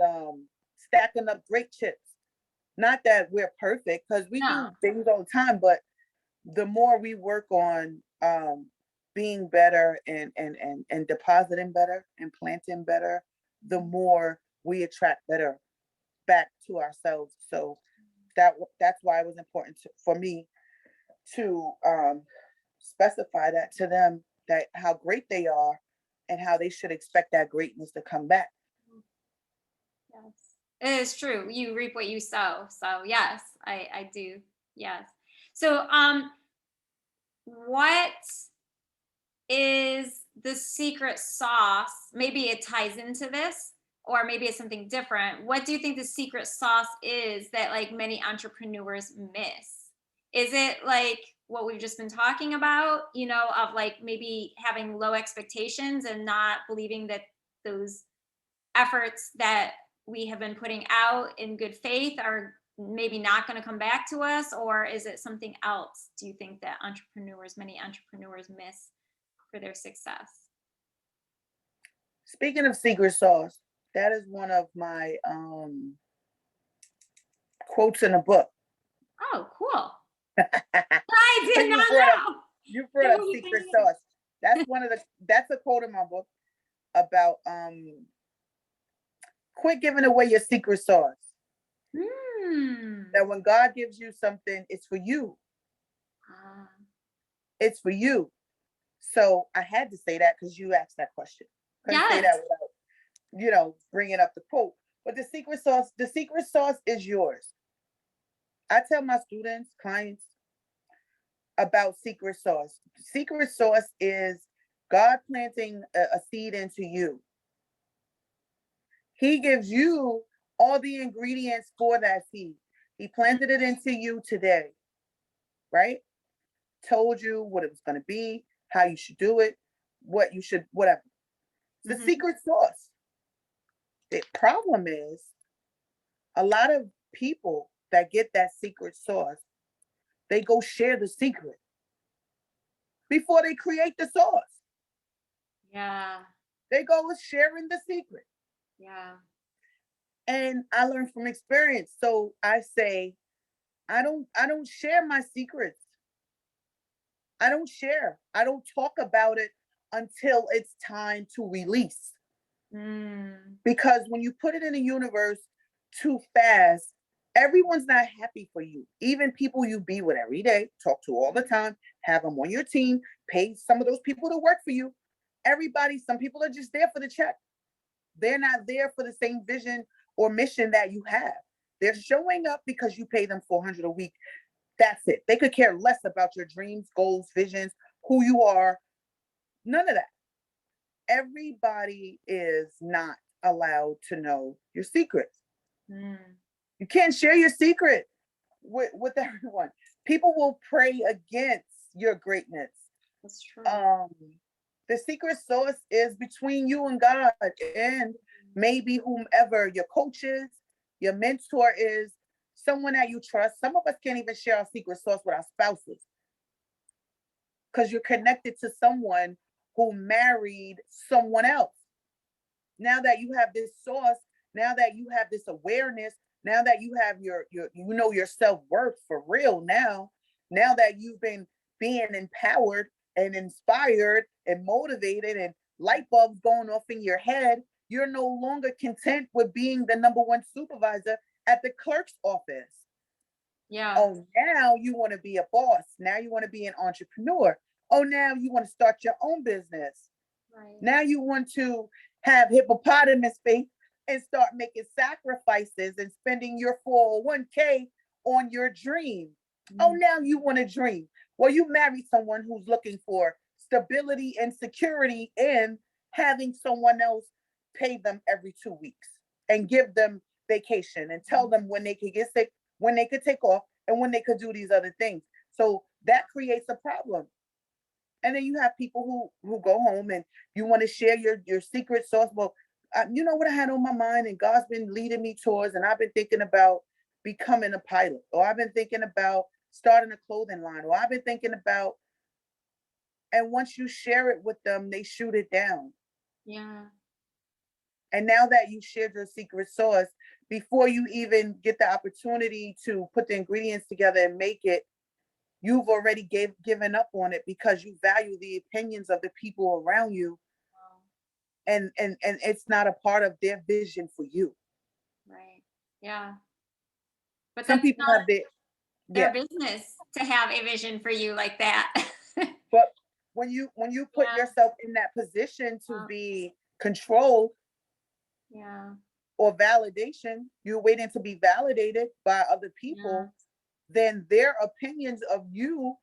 stacking up great chips. Not that we're perfect, because we do things all the time, but the more we work on being better and depositing better and planting better, the more we attract better back to ourselves. So that's why it was important for me to specify that to them, that how great they are and how they should expect that greatness to come back. Yes, it is true. You reap what you sow. So yes, I do. Yes. So what is the secret sauce? Maybe it ties into this. or maybe it's something different. What do you think the secret sauce is that like many entrepreneurs miss? Is it like what we've just been talking about, of like maybe having low expectations and not believing that those efforts that we have been putting out in good faith are maybe not going to come back to us? Or is it something else, do you think, that many entrepreneurs miss for their success? Speaking of secret sauce, that is one of my quotes in a book. Oh, cool. I did You not brought know. You brought up secret sauce. That's a quote in my book about quit giving away your secret sauce. That when God gives you something, it's for you. It's for you. So I had to say that because you asked that question. Couldn't say that without, bringing up the quote. But the secret sauce is yours. I tell my students, clients about secret sauce. Secret sauce is God planting a seed into you. He gives you all the ingredients for that seed. He planted it into you today, right? Told you what it was going to be, how you should do it, what you should, whatever. The secret sauce. The problem is a lot of people that get that secret sauce, they go share the secret before they create the sauce. Yeah. They go with sharing the secret. Yeah. And I learned from experience. So I say, I don't share my secrets. I don't share. I don't talk about it until it's time to release. Because when you put it in the universe too fast, everyone's not happy for you. Even people you be with every day, talk to all the time, have them on your team, pay some of those people to work for you. Some people are just there for the check. They're not there for the same vision or mission that you have. They're showing up because you pay them $400 a week. That's it. They could care less about your dreams, goals, visions, who you are. None of that. Everybody is not allowed to know your secrets. You can't share your secret with everyone. People will pray against your greatness. That's true. The secret sauce is between you and God, and maybe whomever your coach is, your mentor is, someone that you trust. Some of us can't even share our secret sauce with our spouses because you're connected to someone who married someone else. Now that you have this sauce, now that you have this awareness, now that you have your your self-worth for real, now that you've been being empowered and inspired and motivated and light bulbs going off in your head, you're no longer content with being the number one supervisor at the clerk's office. Yeah. Oh, now you want to be a boss. Now you want to be an entrepreneur. Oh, now you want to start your own business. Right. Now you want to have hippopotamus faith and start making sacrifices and spending your 401k on your dream. Oh, now you want to dream. Well, you marry someone who's looking for stability and security and having someone else pay them every 2 weeks and give them vacation and tell them when they could get sick, when they could take off, and when they could do these other things. So that creates a problem. And then you have people who go home and you want to share your secret sauce. Well, you know what I had on my mind and God's been leading me towards, and I've been thinking about becoming a pilot, or I've been thinking about starting a clothing line, or I've been thinking about, and once you share it with them, they shoot it down. Yeah. And now that you shared your secret sauce, before you even get the opportunity to put the ingredients together and make it, you've already given up on it because you value the opinions of the people around you. Wow. And it's not a part of their vision for you. Right. Yeah. But some people have their business to have a vision for you like that. But when you put yourself in that position to be controlled, or validation, you're waiting to be validated by other people, then their opinions of you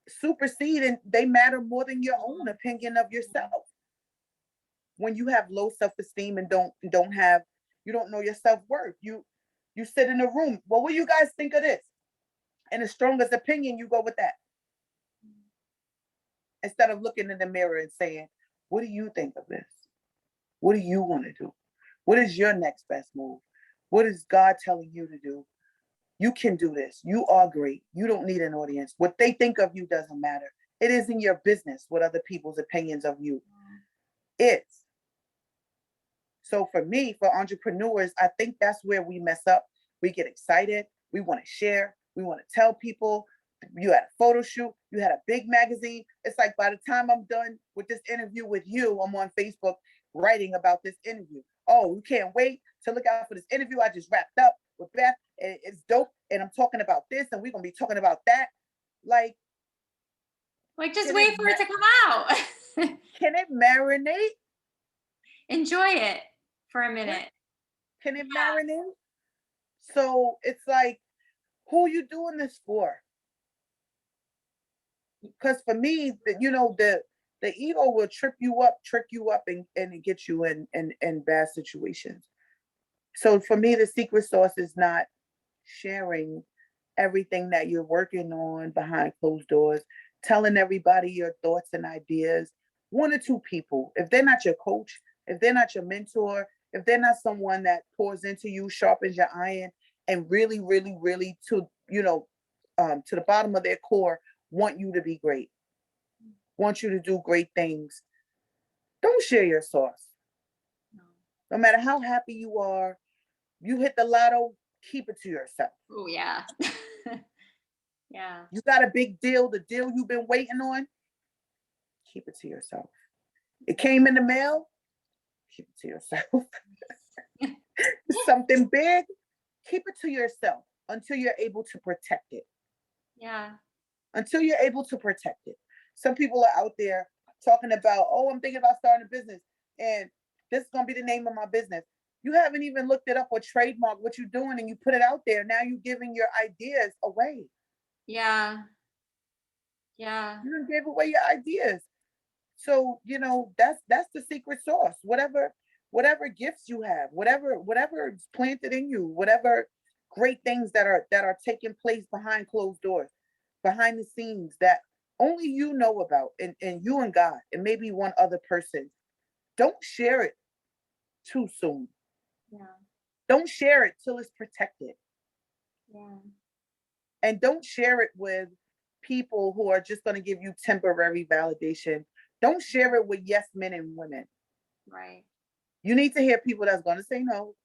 supersede and they matter more than your own opinion of yourself. when you have low self-esteem and you don't know your self-worth. You sit in a room. Well, what do you guys think of this? And the strongest opinion, you go with that. Instead of looking in the mirror and saying, what do you think of this? What do you want to do? What is your next best move? What is God telling you to do? You can do this. You are great. You don't need an audience. What they think of you doesn't matter. It isn't your business what other people's opinions of you is. So for me, for entrepreneurs, I think that's where we mess up. We get excited. We want to share. We want to tell people. You had a photo shoot. You had a big magazine. It's like by the time I'm done with this interview with you, I'm on Facebook writing about this interview. Oh, you can't wait to look out for this interview I just wrapped up with Beth. And it's dope. And I'm talking about this, and we're going to be talking about that. Like just wait for it to come out. Can it marinate? Enjoy it for a minute. Can it marinate? So it's like, who you doing this for? Because for me, the ego will trick you up and get you in bad situations. So for me, the secret sauce is not sharing everything that you're working on behind closed doors, telling everybody your thoughts and ideas. 1 or 2 people, if they're not your coach, if they're not your mentor, if they're not someone that pours into you, sharpens your iron, and really, really, really to the bottom of their core, want you to be great, want you to do great things, don't share your sauce. No matter how happy you are, you hit the lotto, keep it to yourself. Oh, yeah. Yeah. You got a big deal, the deal you've been waiting on, keep it to yourself. It came in the mail, keep it to yourself. Something big, keep it to yourself until you're able to protect it. Yeah. Until you're able to protect it. Some people are out there talking about, oh, I'm thinking about starting a business, and this is going to be the name of my business. You haven't even looked it up or trademark what you're doing, and you put it out there. Now you're giving your ideas away. Yeah. Yeah. You done gave away your ideas. So, that's the secret sauce. Whatever gifts you have, whatever is planted in you, whatever great things that are taking place behind closed doors, behind the scenes that only you know about, and you and God, and maybe one other person. Don't share it too soon. Yeah. Don't share it till it's protected. Yeah. And don't share it with people who are just going to give you temporary validation. Don't share it with yes men and women. Right. You need to hear people that's going to say no,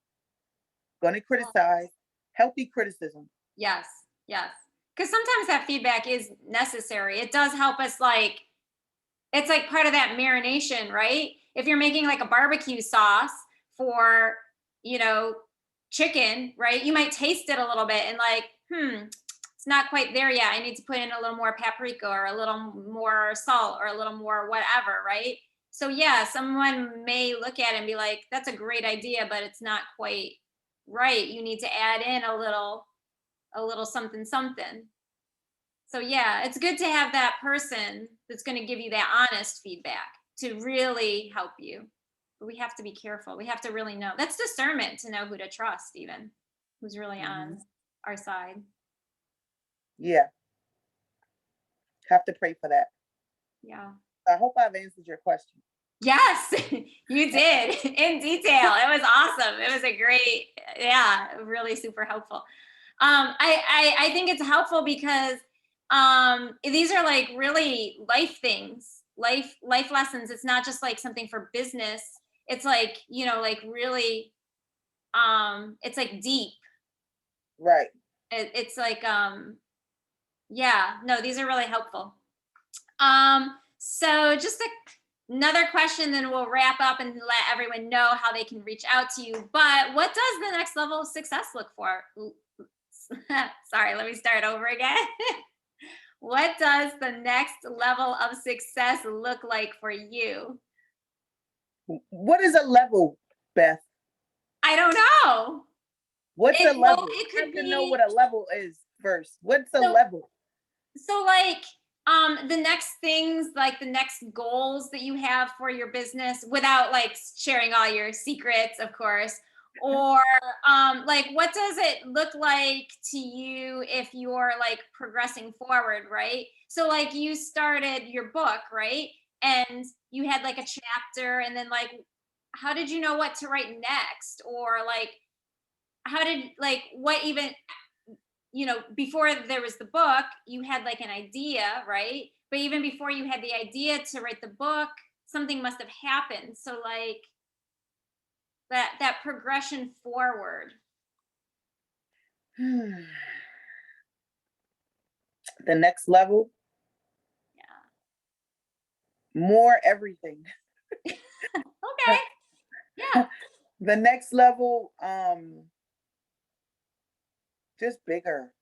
going to criticize, healthy criticism. Yes. Yes. Because sometimes that feedback is necessary. It does help us, it's like part of that marination, right? If you're making like a barbecue sauce for, chicken, right? You might taste it a little bit and it's not quite there yet. I need to put in a little more paprika or a little more salt or a little more whatever, right? So yeah, someone may look at it and be like, that's a great idea, but it's not quite right. You need to add in a little something, something. So yeah, it's good to have that person that's going to give you that honest feedback to really help you. But we have to be careful. We have to really know. That's discernment to know who to trust, even who's really on our side. Yeah. Have to pray for that. Yeah. I hope I've answered your question. Yes, you did in detail. It was awesome. It was a great, really super helpful. I think it's helpful because these are like really life things, life lessons. It's not just like something for business. It's like, like really, it's like deep. Right. It's like, these are really helpful. So just another question, then we'll wrap up and let everyone know how they can reach out to you. But what does the next level of success look for? Sorry, let me start over again. What does the next level of success look like for you? What is a level, Beth? I don't know. What's a level? It could be. To know what a level is first. What's a level? So like, The next things, like the next goals that you have for your business, without like sharing all your secrets, of course, or like what does it look like to you if you're like progressing forward, right? So like you started your book, right? And you had like a chapter, and then like how did you know what to write next? Or like how did, like, what even, before there was the book, you had like an idea, right? But even before you had the idea to write the book, something must have happened. So like that progression forward. The next level, more everything. Okay. Yeah. The next level, just bigger,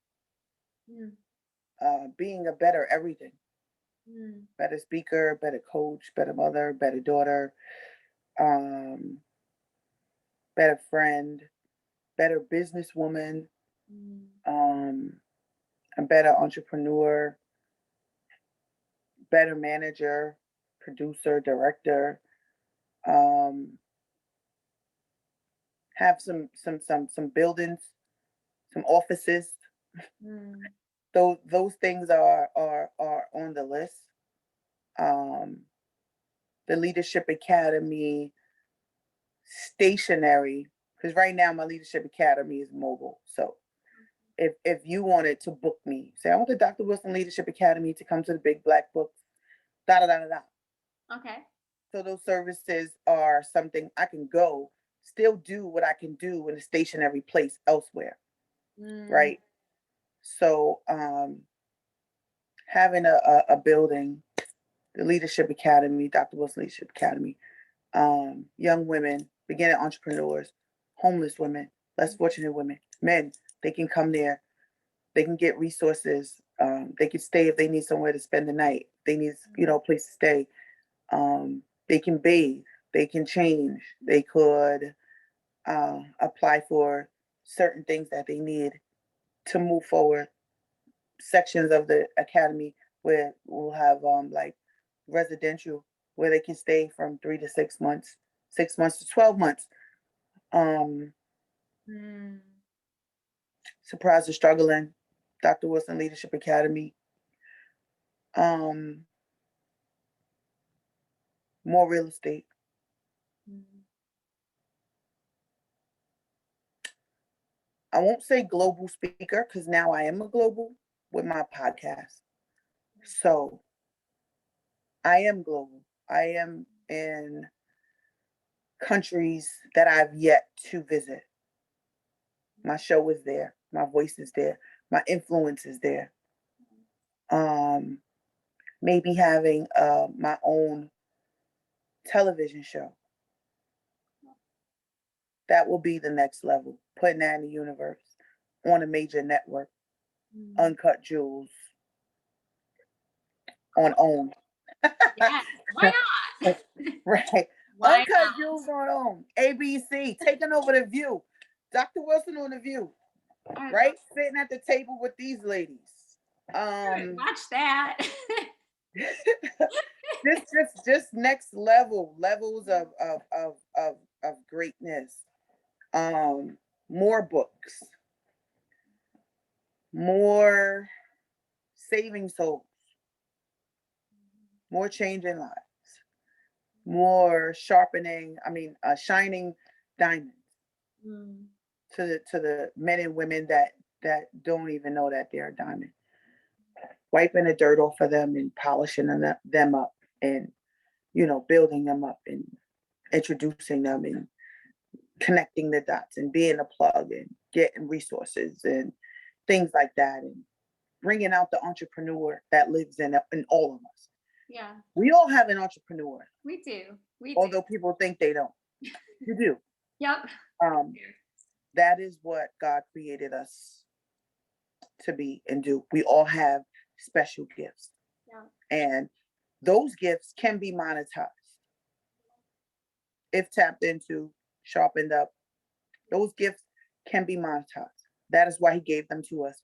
Mm, being a better everything, mm, better speaker, better coach, better mother, better daughter, um, better friend, better businesswoman, mm, um, a better entrepreneur, better manager, producer, director, um, have some buildings, some offices. mm, Those things are on the list. Um, the Leadership Academy stationary, because right now my Leadership Academy is mobile. So if you wanted to book me, say I want the Dr. Wilson Leadership Academy to come to the Big Black Book, da da da da da. okay. So those services are something I can go, still do what I can do in a stationary place elsewhere, Mm, right? So having a building, the Leadership Academy, Dr. Wilson Leadership Academy, young women, beginning entrepreneurs, homeless women, less fortunate women, men, they can come there. They can get resources. They can stay if they need somewhere to spend the night. They need, a place to stay. They can bathe. They can change. They could apply for certain things that they need to move forward. Sections of the academy where we'll have like residential where they can stay from 3 to 6 months, 6 months to 12 months. Um, mm, Surprise the struggling, Dr. Wilson Leadership Academy. Um, More real estate. mm. I won't say global speaker because now I am a global with my podcast. So I am global. I am in countries that I've yet to visit. My show is there. My voice is there. My influence is there. Um, Maybe having my own television show. That will be the next level. Putting that in the universe on a major network. Mm. Uncut Jewels on OWN. Yeah. Why not? Right. Why Uncut Jewels on OWN. ABC taking over the View. Dr. Wilson on the View. not? Right? Sitting at the table with these ladies. Watch that. Just next levels of greatness. More books, more saving souls, more changing lives, more sharpening, shining diamonds Mm, to the men and women that don't even know that they're a diamond. Wiping the dirt off of them and polishing them up and building them up and introducing them and connecting the dots and being a plug and getting resources and things like that and bringing out the entrepreneur that lives in all of us. yeah, We all have an entrepreneur, we do. We do. although people think they don't. You do. Yep. Um, that is what God created us to be and do. We all have special gifts. Yeah. And those gifts can be monetized if tapped into, sharpened up. Those gifts can be monetized. That is why he gave them to us.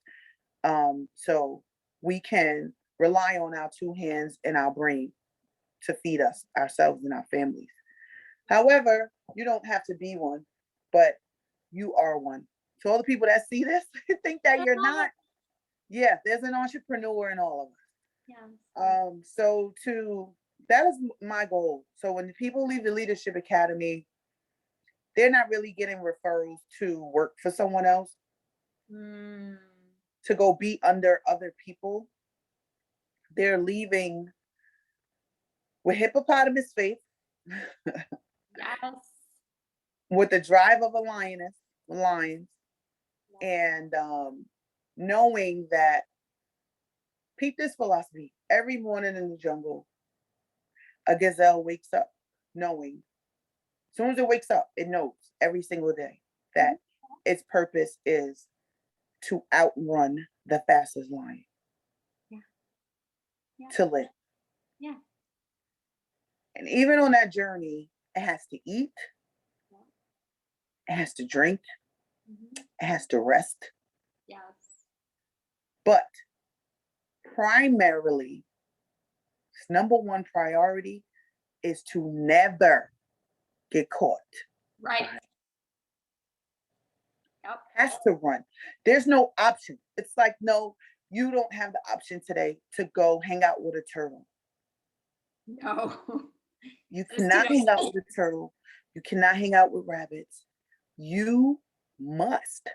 So we can rely on our two hands and our brain to feed us, ourselves, and our families. However, you don't have to be one, but you are one. So all the people that see this think that you're not. Yeah, there's an entrepreneur in all of us. Yeah. That is my goal. So when people leave the Leadership Academy, they're not really getting referrals to work for someone else, to go be under other people. They're leaving with hippopotamus faith, Yes. with the drive of a lions, and knowing that, peep this philosophy, every morning in the jungle, a gazelle wakes up knowing, as soon as it wakes up, it knows every single day that its purpose is to outrun the fastest lion. Yeah. To live. Yeah. And even on that journey, it has to eat, it has to drink, it has to rest. Yes. But primarily, its number one priority is to never get caught. Right. Yep. Has to run. There's no option. It's like, no, you don't have the option today to go hang out with a turtle. No. You cannot hang out with a turtle. You cannot hang out with rabbits. You must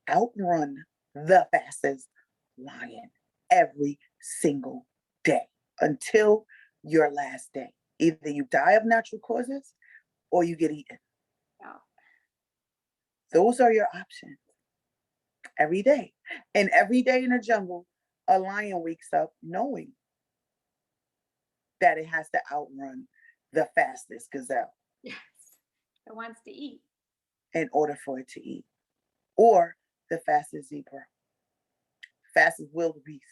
outrun the fastest lion every single day until your last day. Either you die of natural causes or you get eaten. Yeah. Those are your options every day. And every day in the jungle, a lion wakes up knowing that it has to outrun the fastest gazelle. Yes. It wants to eat. In order for it to eat. Or the fastest zebra, fastest wildebeest.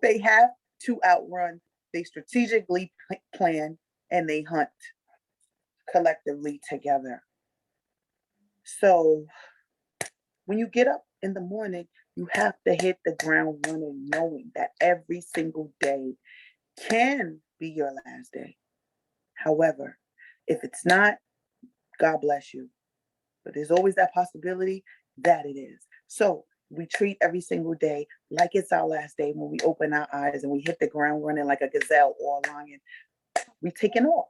They have to outrun. They strategically plan and they hunt collectively together. So when you get up in the morning, you have to hit the ground running, knowing that every single day can be your last day. However, if it's not, God bless you. But there's always that possibility that it is. So we treat every single day like it's our last day. When we open our eyes and we hit the ground running like a gazelle or a lion, we taking off.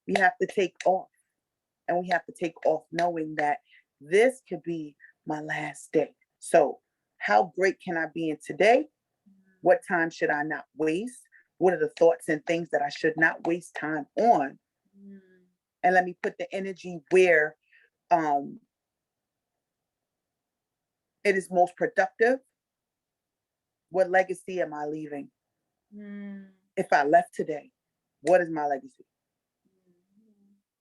We have to take off. And we have to take off knowing that this could be my last day. So how great can I be in today? What time should I not waste? What are the thoughts and things that I should not waste time on? And let me put the energy where it is most productive. What legacy am I leaving? If I left today, what is my legacy?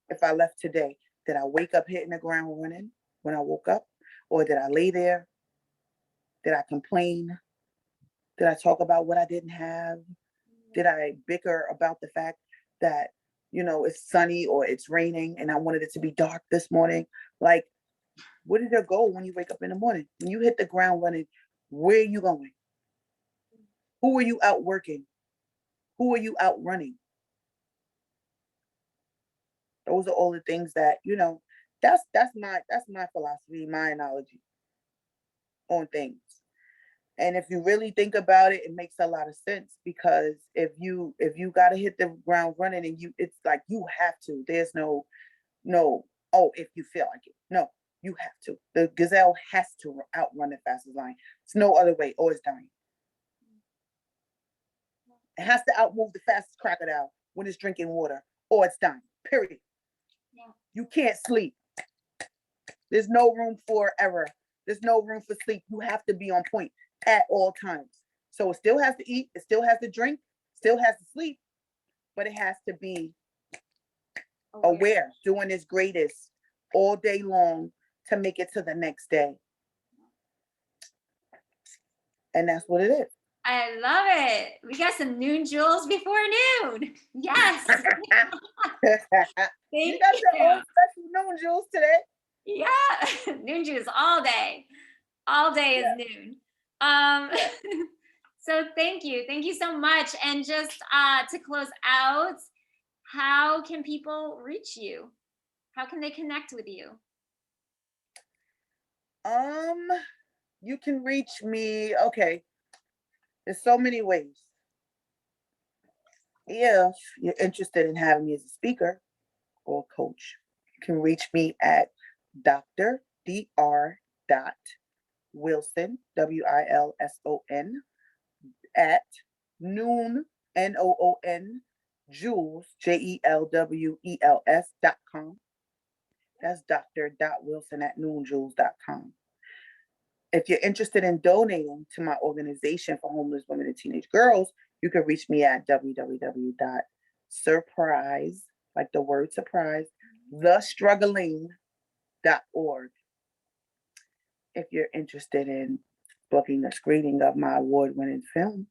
If I left today, did I wake up hitting the ground running when I woke up? Or did I lay there? Did I complain? Did I talk about what I didn't have? Did I bicker about the fact that, it's sunny or it's raining and I wanted it to be dark this morning? Like, what is your goal when you wake up in the morning? When you hit the ground running, where are you going? Who are you out working? Who are you out running? Those are all the things that, that's my philosophy, my analogy on things. And if you really think about it, it makes a lot of sense, because if you got to hit the ground running and it's like you have to. There's no, oh, if you feel like it. No, you have to. The gazelle has to outrun the fastest lion. It's no other way, or it's dying. It has to outmove the fastest crocodile when it's drinking water, or it's dying. Period. Yeah. You can't sleep. There's no room for error. There's no room for sleep. You have to be on point at all times. So it still has to eat, it still has to drink, still has to sleep, but it has to be aware, doing its greatest all day long to make it to the next day. And that's what it is. I love it. We got some noon jewels before noon. Yes. You got your own special noon jewels today. Yeah. Noon juice all day. All day is noon. So thank you. Thank you so much. And just to close out, how can people reach you? How can they connect with you? You can reach me. Okay, there's so many ways. If you're interested in having me as a speaker or coach, you can reach me at Dr. Wilson, at noon, NOON, Jules, JELWELS.com. That's Dr.Wilson at noonjules.com. If you're interested in donating to my organization for homeless women and teenage girls, you can reach me at www.surprise, like the word surprise, thestruggling.org. If you're interested in booking a screening of my award-winning film,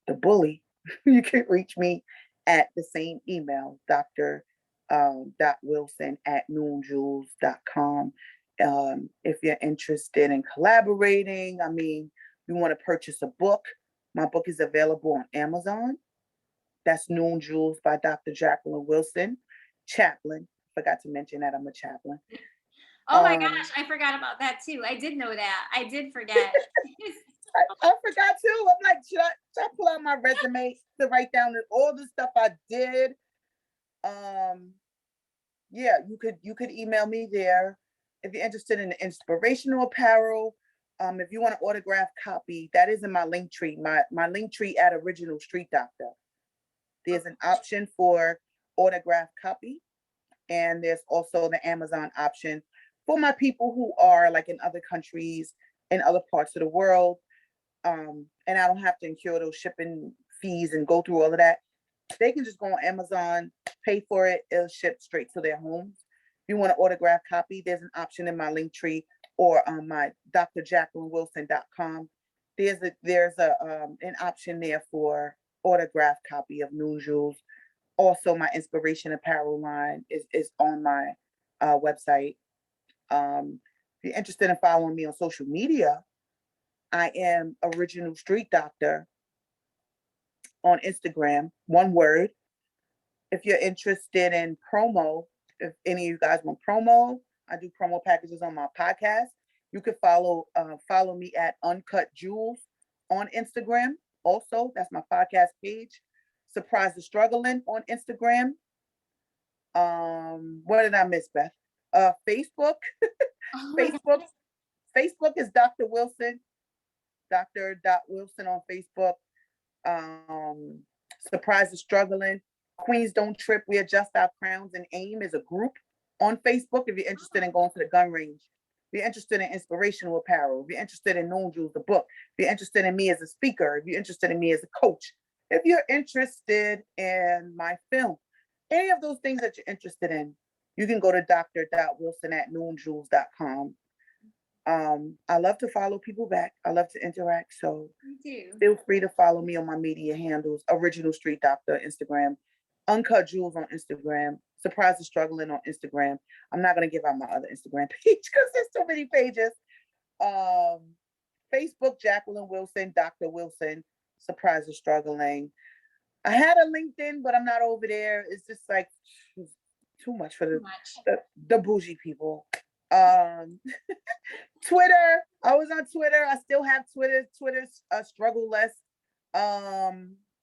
The Bully, you can reach me at the same email, Dr. Wilson at noonjules.com. If you're interested in collaborating, you want to purchase a book, my book is available on Amazon. That's Noon Jewels by Dr. Jacquelyn Wilson, chaplain. Forgot to mention that I'm a chaplain. Oh my gosh, I forgot about that too. I did know that. I did forget. I forgot too. I'm like, should I pull out my resume to write down all the stuff I did? Yeah, you could email me there. If you're interested in inspirational apparel, if you want an autographed copy, that is in my link tree. My link tree at Original Street Doctor. There's an option for autographed copy, and there's also the Amazon option for my people who are like in other countries, in other parts of the world. And I don't have to incur those shipping fees and go through all of that. They can just go on Amazon, pay for it, it'll ship straight to their homes. If you want an autographed copy, there's an option in my link tree or on my drjacquelynwilson.com. There's an option there for autographed copy of New Jewels. Also, my inspiration apparel line is on my website. If you're interested in following me on social media, I am Original Street Doctor on Instagram, one word. If you're interested in promo, if any of you guys want promo, I do promo packages on my podcast. You can follow me at Uncut Jewels on Instagram. Also, that's my podcast page. Surprise the Struggling on Instagram. What did I miss, Beth? Facebook. Facebook. Facebook is Dr. Wilson. Dr.Wilson on Facebook. Surprise the Struggling. Queens Don't Trip, We Adjust Our Crowns and Aim is a group on Facebook if you're interested in going to the gun range. If you're interested in inspirational apparel, if you're interested in Known Jewels, the book, if you're interested in me as a speaker, if you're interested in me as a coach, if you're interested in my film, any of those things that you're interested in, you can go to Dr.Wilson at noonjules.com. I love to follow people back. I love to interact. So feel free to follow me on my media handles, Original Street Doctor, Instagram, Uncut Jewels on Instagram, Surprise the Struggling on Instagram. I'm not going to give out my other Instagram page because there's so many pages. Facebook, Jacquelyn Wilson, Dr. Wilson, Surprise the Struggling. I had a LinkedIn, but I'm not over there. It's just like too much for the bougie people. Twitter. I was on Twitter. I still have Twitter. Twitter's Struggle Less.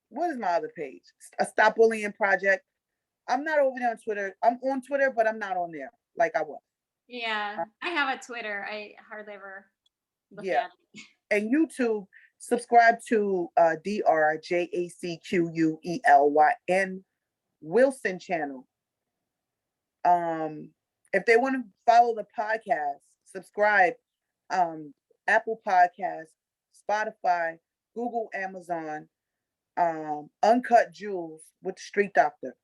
What is my other page? A Stop Bullying Project. I'm not over there on Twitter. I'm on Twitter, but I'm not on there like I was. Yeah, I have a Twitter. I hardly ever look Yeah. at it. And YouTube, subscribe to DRJACQUELYN Wilson channel. If they want to follow the podcast, subscribe. Apple Podcasts, Spotify, Google, Amazon, Uncut Jewels with the Street Doctor.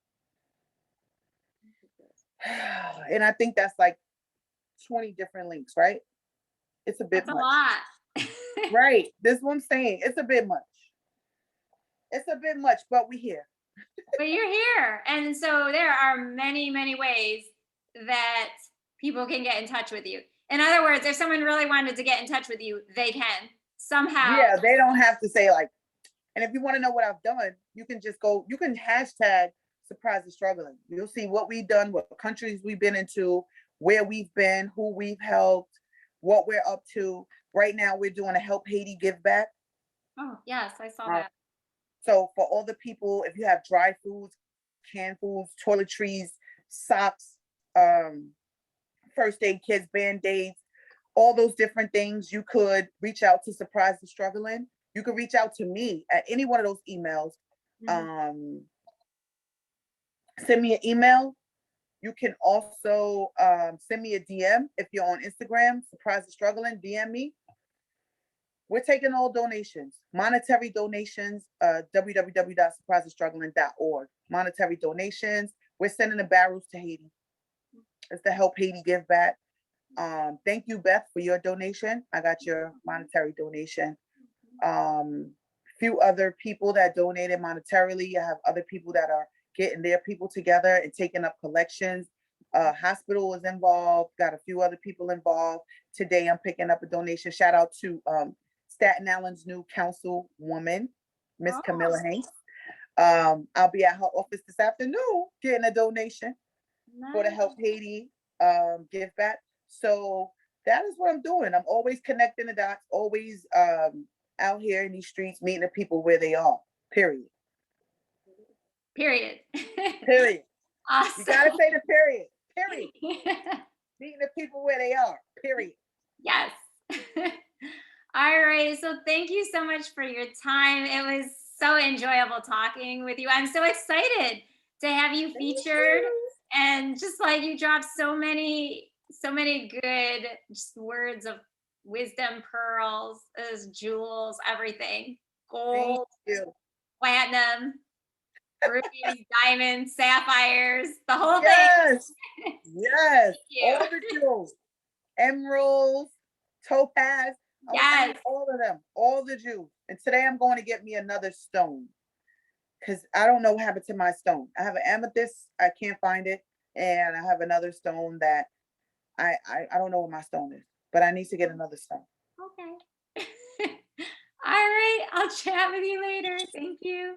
And I think that's like 20 different links, right? It's a bit That's much. a lot. Right. This is what I'm saying. It's a bit much. It's a bit much, but we're here. But you're here. And so there are many, many ways that people can get in touch with you. In other words, if someone really wanted to get in touch with you, they can somehow. Yeah, they don't have to say like, And if you want to know what I've done, you can just go, you can hashtag surprise the struggling. You'll see what we've done, what countries we've been into, where we've been, who we've helped, what we're up to. Right now, we're doing a Help Haiti Give Back. Oh, yes, I saw Uh, that. So for all the people, if you have dry foods, canned foods, toiletries, socks, first aid kits, band-aids, all those different things, you could reach out to Surprise the Struggling. You could reach out to me at any one of those emails. Send me an email. You can also send me a DM if you're on Instagram, Surprise the Struggling, DM me. We're taking all donations, monetary donations, www.surprisethestruggling.org. Monetary donations. We're sending the barrels to Haiti. It's the Help Haiti Give Back. Thank you, Beth, for your donation. I got your monetary donation. Few other people that donated monetarily. I have other people that are getting their people together and taking up collections. Hospital is involved. Got a few other people involved. Today, I'm picking up a donation. Shout out to Staten Island's new councilwoman, Miss Camilla Hanks. I'll be at her office this afternoon getting a donation for the Help Haiti Give Back. So that is what I'm doing. I'm always connecting the dots, always out here in these streets, meeting the people where they are, period. Period. Period. Awesome. You gotta say the period. Period. Meeting the people where they are, period. Yes. All right. So thank you so much for your time. It was so enjoyable talking with you. I'm so excited to have you featured. And just like you dropped so many good just words of wisdom, pearls, jewels, everything. Gold, platinum, rubies, diamonds, sapphires, the whole thing. Yes. All the jewels. Emeralds, topaz. Yes. All of them, all the jewels. And today I'm going to get me another stone because I don't know what happened to my stone. I have an amethyst. I can't find it. And I have another stone that I don't know what my stone is, but I need to get another stone. Okay. All right. I'll chat with you later. Thank you.